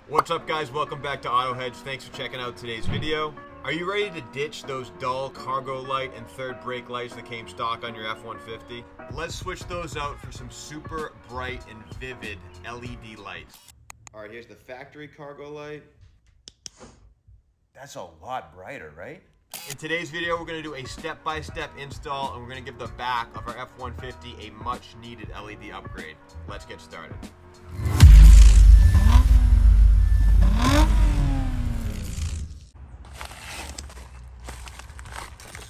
What's up guys, welcome back to Auto Hedge. Thanks for checking out today's video. Are you ready to ditch those dull cargo light and third brake lights that came stock on your F-150? Let's switch those out for some super bright and vivid LED lights. Alright, here's the factory cargo light. That's a lot brighter, right? In today's video, we're going to do a step-by-step install and we're going to give the back of our F-150 a much needed LED upgrade. Let's get started.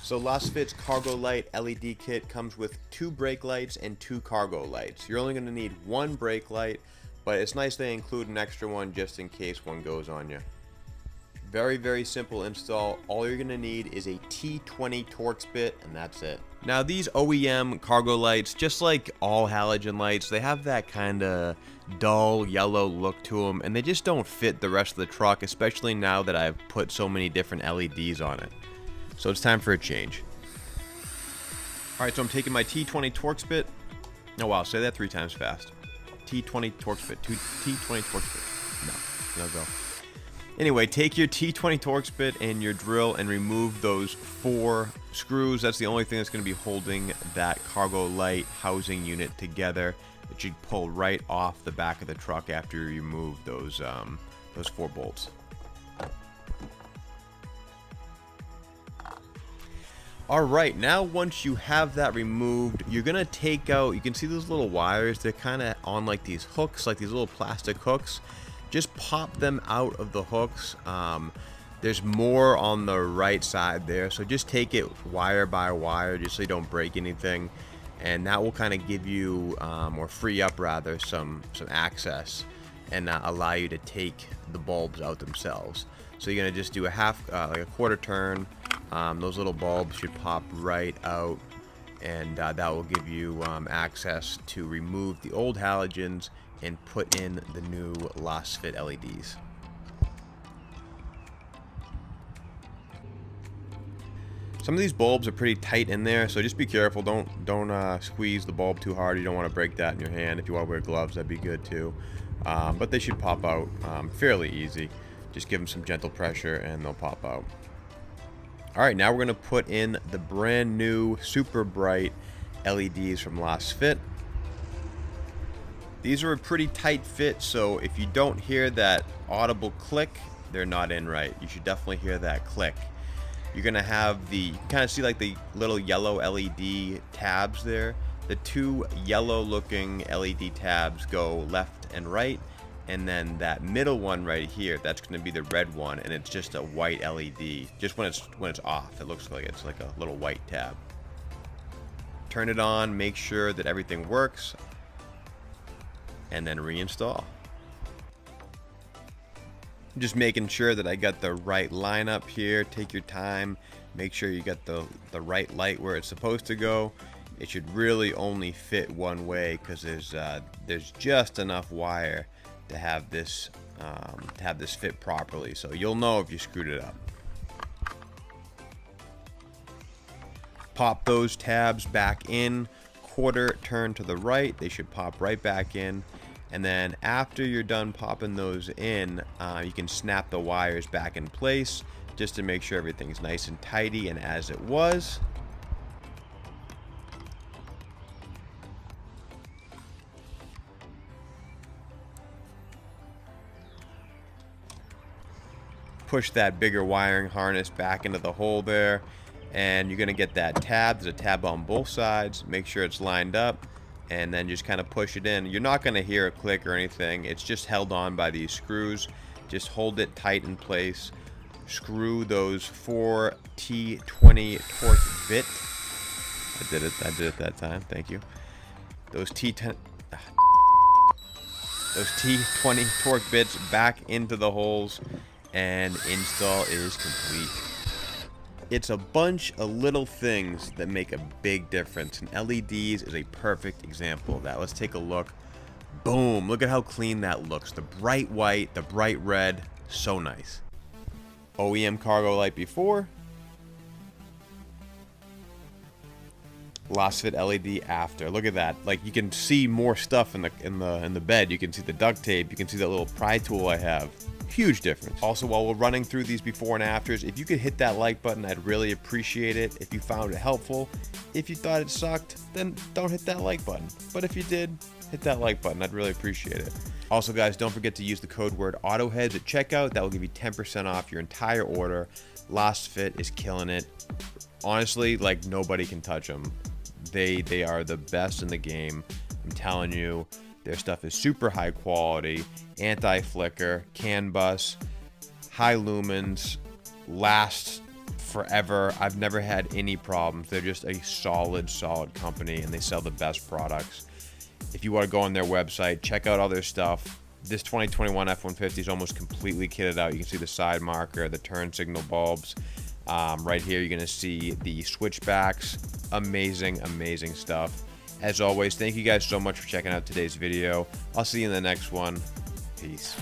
So Lasfit's cargo light LED kit comes with 2 brake lights and 2 cargo lights. You're only going to need 1 brake light, but it's nice they include an extra one just in case one goes on you. Very simple install. All you're going to need is a T20 Torx bit and that's it. Now these OEM cargo lights, just like all halogen lights, they have that kind of dull yellow look to them and they just don't fit the rest of the truck, especially now that I've put so many different LEDs on it. So it's time for a change. Alright, so I'm taking my T20 Torx bit. Oh wow, say that 3 times fast. T20 Torx bit. T20 Torx bit. No go. Anyway, take your T20 Torx bit and your drill and remove those 4 screws. That's the only thing that's going to be holding that cargo light housing unit together. It should pull right off the back of the truck after you remove those 4 bolts. Alright, now once you have that removed, you're going to take out, you can see those little wires, they're kind of on like these hooks, like these little plastic hooks. Just pop them out of the hooks. There's more on the right side there, so just take it wire by wire just so you don't break anything. And that will kind of give you, or free up rather, some access and allow you to take the bulbs out themselves. So you're going to just do like a quarter turn. Those little bulbs should pop right out and that will give you access to remove the old halogens and put in the new Lasfit LEDs. Some of these bulbs are pretty tight in there, so just be careful. Don't squeeze the bulb too hard. You don't want to break that in your hand. If you want to wear gloves, that'd be good too. But they should pop out fairly easy. Just give them some gentle pressure and they'll pop out. Alright, now we're going to put in the brand new super bright LEDs from Lasfit. These are a pretty tight fit, so if you don't hear that audible click, they're not in right. You should definitely hear that click. You're going to have you can kind of see like the little yellow LED tabs there. The 2 yellow looking LED tabs go left and right, and then that middle one right here, that's going to be the red one, and it's just a white LED. Just when it's off, it looks like it's like a little white tab. Turn it on, make sure that everything works, and then reinstall. Just making sure that I got the right lineup here. Take your time, make sure you got the right light where it's supposed to go. It should really only fit one way because there's just enough wire to have this fit properly, so you'll know if you screwed it up. Pop those tabs back in, quarter turn to the right, they should pop right back in, and then after you're done popping those in, you can snap the wires back in place just to make sure everything's nice and tidy and as it was. Push that bigger wiring harness back into the hole there, and you're going to get that tab. There's a tab on both sides. Make sure it's lined up, and then just kind of push it in. You're not going to hear a click or anything. It's just held on by these screws. Just hold it tight in place. Screw those 4 T20 Torx bit. I did it that time. Thank you. Those T20 Torx bits back into the holes, and install is complete. It's a bunch of little things that make a big difference, and LEDs is a perfect example of that. Let's take a look. Boom, look at how clean that looks. The bright white, the bright red, so nice. OEM cargo light before, Last fit LED after. Look at that. Like, you can see more stuff in the bed. You can see the duct tape. You can see that little pry tool I have. Huge difference. Also, while we're running through these before and afters, if you could hit that like button, I'd really appreciate it. If you found it helpful, if you thought it sucked, then don't hit that like button. But if you did, hit that like button. I'd really appreciate it. Also, guys, don't forget to use the code word AutoHeads at checkout. That will give you 10% off your entire order. Last Fit is killing it. Honestly, like, nobody can touch them. They are the best in the game. I'm telling you. Their stuff is super high quality, anti-flicker, CAN bus, high lumens, lasts forever. I've never had any problems. They're just a solid company, and they sell the best products. If you want to go on their website, check out all their stuff. This 2021 F150 is almost completely kitted out. You can see the side marker, the turn signal bulbs. Right here, you're going to see the switchbacks. Amazing stuff. As always, thank you guys so much for checking out today's video. I'll see you in the next one. Peace.